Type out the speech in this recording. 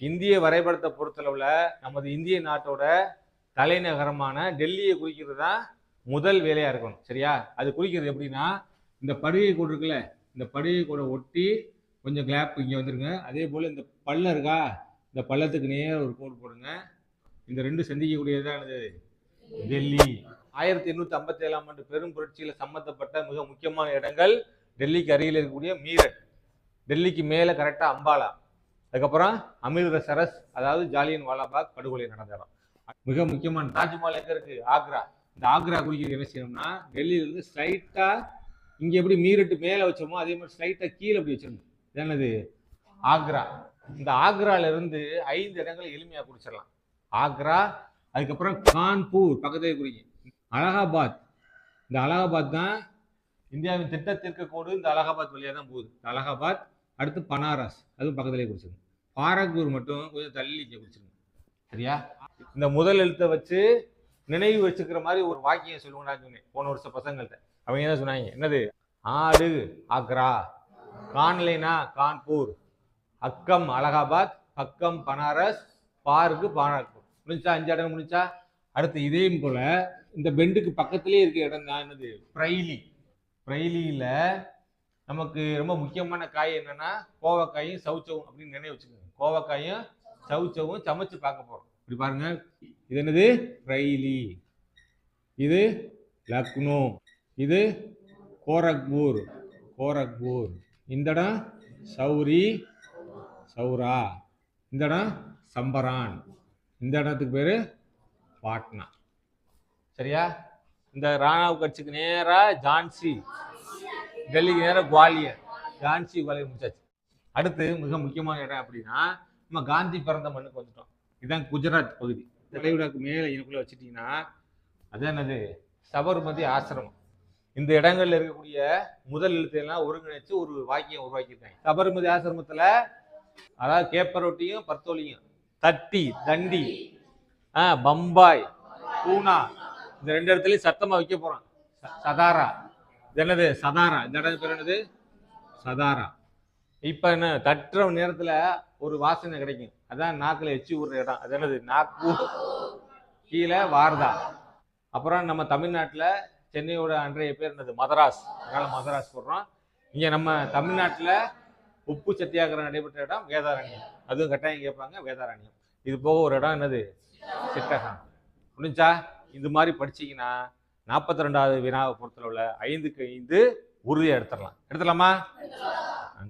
இந்திய வரைபடத்தை பொறுத்தளவுல நமது இந்திய நாட்டோட தலைநகரமான டெல்லியை குறிக்கிறது தான் முதல் வேலையா இருக்கணும். சரியா? அது குறிக்கிறது எப்படின்னா, இந்த படுகை கோடு இருக்குல்ல, இந்த படுகை கோடை ஒட்டி கொஞ்சம் கிளாப் இங்கே வந்துருங்க. அதே போல் இந்த பள்ளம் இருக்கா, இந்த பள்ளத்துக்கு நேரம் ஒரு கோடு போடுங்க. இந்த ரெண்டு சந்திக்கக்கூடியதுதான் என்னது? டெல்லி. 1857ஆம் ஆண்டு பெரும் புரட்சியில சம்பந்தப்பட்ட மிக முக்கியமான இடங்கள் டெல்லிக்கு அருகில் இருக்கக்கூடிய மீரட், டெல்லிக்கு மேல கரெக்டா அம்பாலா, அதுக்கப்புறம் அமிர்தசரஸ், அதாவது ஜாலியன் வாலாபாக் படுகொலை நடந்த இடம். மிக முக்கியமான தாஜ்மஹால் எங்க இருக்கு? ஆக்ரா. இந்த ஆக்ரா குறிக்கிறது என்ன செய்யணும்னா, டெல்லியில இருந்து ஸ்ட்ரைட்டா இங்க எப்படி மீரட்டு மேல வச்சோமோ அதே மாதிரி ஸ்ட்ரைட்டா கீழே அப்படி வச்சிடணும். என்னது? ஆக்ரா. இந்த ஆக்ரால இருந்து 5 இடங்களை எளிமையா குறிச்சிடலாம். ஆக்ரா, அதுக்கப்புறம் கான்பூர் பக்கத்துல குறிக்கும். அலகாபாத், இந்த அலகாபாத் தான் இந்தியாவின் திட்டத்திற்கு கோடு இந்த அலகாபாத் வழியா தான் போகுது. அலகாபாத், அடுத்து பனாரஸ், அதுவும் பக்கத்திலே குறிச்சிருங்க. பாரக்பூர் மட்டும் கொஞ்சம் தள்ளி குறிச்சிருங்க. சரியா? இந்த முதல் எழுத்தை வச்சு நினைவு வச்சுக்கிற மாதிரி ஒரு வாக்கியம் சொல்லுங்க. நான் சொன்னேன் போன வருஷம் பசங்கள்ட்ட, அவங்க என்ன சொன்னாங்க? என்னது? ஆடு ஆக்ரா, கான்லைனா கான்பூர், அக்கம் அலகாபாத், பக்கம் பனாரஸ், பாருக்கு பாராக்பூர். முடிஞ்சா? 5 இடம் முடிஞ்சா? அடுத்து இதே போல இந்த பெண்டுக்கு பக்கத்திலே இருக்க இடம் தான் என்னது? பிரைலி. பிரைலியில நமக்கு ரொம்ப முக்கியமான காய் என்னன்னா கோவக்காயும் சவுச்சவும் அப்படின்னு நினைவு வச்சுக்கோங்க. கோவக்காயும் சவுச்சவும் சமைச்சு பார்க்க போறோம். இப்படி பாருங்க, இது என்னது? பிரைலி. இது லக்னோ, இது கோரக்பூர், கோரக்பூர். இந்த இடம் சௌரி, சௌரா. இந்த இடம் சம்பரான். இந்த இடத்துக்கு பேரு பாட்னா. சரியா? இந்த ராணாவு கட்சிக்கு நேரா ஜான்சி, டெல்லிக்கு நேரம் குவாலியர். ஜான்சி குவாலியர் முடிச்சாச்சு. அடுத்து மிக முக்கியமான இடம் அப்படின்னா, நம்ம காந்தி பிறந்த மண்ணுக்கு வந்துட்டோம். இதுதான் குஜராத் பகுதி. தலைவிடாக்கு மேலே எனக்குள்ள வச்சுட்டீங்கன்னா அது என்னது? சபர்மதி ஆசிரமம். இந்த இடங்கள்ல இருக்கக்கூடிய முதல் எழுத்தையெல்லாம் ஒருங்கிணைச்சு ஒரு வாக்கியம் உருவாக்கியிருக்காங்க. சபர்மதி ஆசிரமத்துல அதாவது கேப்பரோட்டியும் பர்த்தோலியும், தட்டி தண்டி, பம்பாய், பூனா, இந்த 2 இடத்துலயும் சத்தமா வைக்க போறான். சதாரா. இது என்னது? சதாரா. இந்த இடம் பேர் என்னது? சதாரா. இப்ப என்ன, தட்டுற நேரத்துல ஒரு வாசனை கிடைக்கும். அதான் நாக்குல எச்சி ஊடுற இடம். அது என்னது? நாக்பூர். கீழே வார்தா. அப்புறம் நம்ம தமிழ்நாட்டுல சென்னையோட அன்றைய பேர் என்னது? மதராஸ். அதனால மதராஸ் போடுறோம். இங்க நம்ம தமிழ்நாட்டுல உப்பு சத்தியாகிரகம் நடைபெற்ற இடம் வேதாரண்யம். அதுவும் கட்டாயம் கேட்பாங்க, வேதாரண்யம். இது போக ஒரு இடம் என்னது? சிட்டகம். முடிஞ்சா? இது மாதிரி படிச்சீங்கன்னா 42வது வினாவை பொறுத்தளவுல 5க்கு 5 உறுதியா எடுத்துடலாம். எடுத்துடலாமா?